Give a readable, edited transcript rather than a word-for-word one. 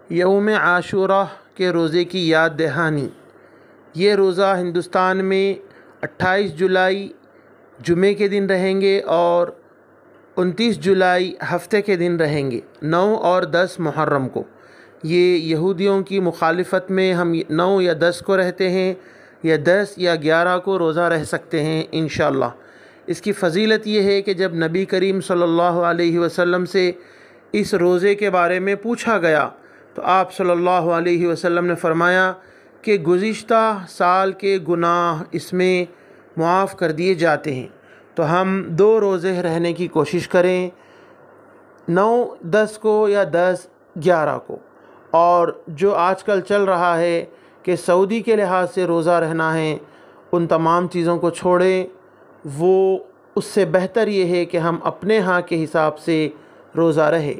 यौम आशूरा के रोज़े की याद दहानी। ये रोज़ा हिंदुस्तान में 28 जुलाई जुमे के दिन रहेंगे और 29 जुलाई हफ्ते के दिन रहेंगे, 9 और 10 मुहर्रम को। ये यहूदियों की मुखालिफत में हम 9 या 10 को रहते हैं, या 10 या 11 को रोज़ा रह सकते हैं इंशाअल्लाह। इसकी फ़जीलत ये है कि जब नबी करीम सल्लल्लाहु अलैहि वसल्लम से इस रोज़े के बारे में पूछा गया तो आप सल्लल्लाहु अलैहि वसल्लम ने फरमाया कि गुज़िश्ता साल के गुनाह इसमें मुआफ़ कर दिए जाते हैं। तो हम 2 रोज़े रहने की कोशिश करें, 9-10 को या 10-11 को। और जो आजकल चल रहा है कि सऊदी के लिहाज से रोज़ा रहना है, उन तमाम चीज़ों को छोड़ें। वो उससे बेहतर ये है कि हम अपने यहाँ के हिसाब से रोज़ा रहे।